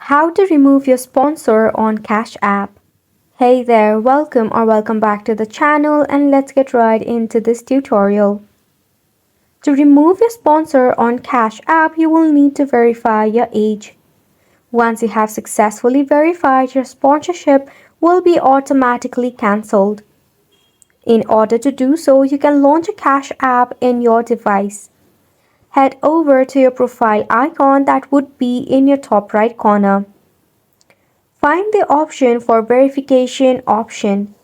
How to remove your sponsor on Cash App. Hey there, welcome back to the channel, and let's get right into this tutorial. To remove your sponsor on Cash App, you will need to verify your age. Once you have successfully verified, your sponsorship will be automatically cancelled. In order to do so, you can launch a Cash App in your device. Head over to your profile icon that would be in your top right corner. Find the option for verification option.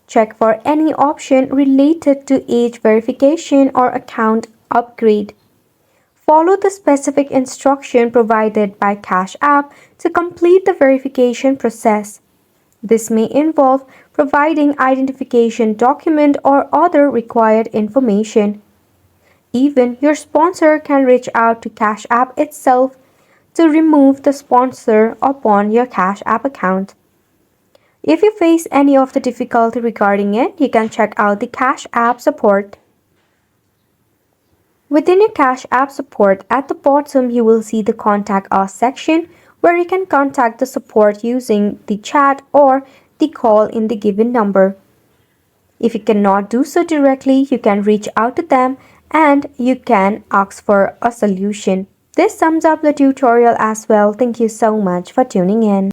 Check for any option related to age verification or account upgrade. Follow the specific instruction provided by Cash App to complete the verification process. This may involve providing identification document or other required information. Even your sponsor can reach out to Cash App itself to remove the sponsor upon your Cash App account. If you face any of the difficulty regarding it, you can check out the Cash App support. Within your Cash App support, at the bottom you will see the Contact Us section where you can contact the support using the chat or the call in the given number. If you cannot do so directly, you can reach out to them and you can ask for a solution. This sums up the tutorial as well. Thank you so much for tuning in.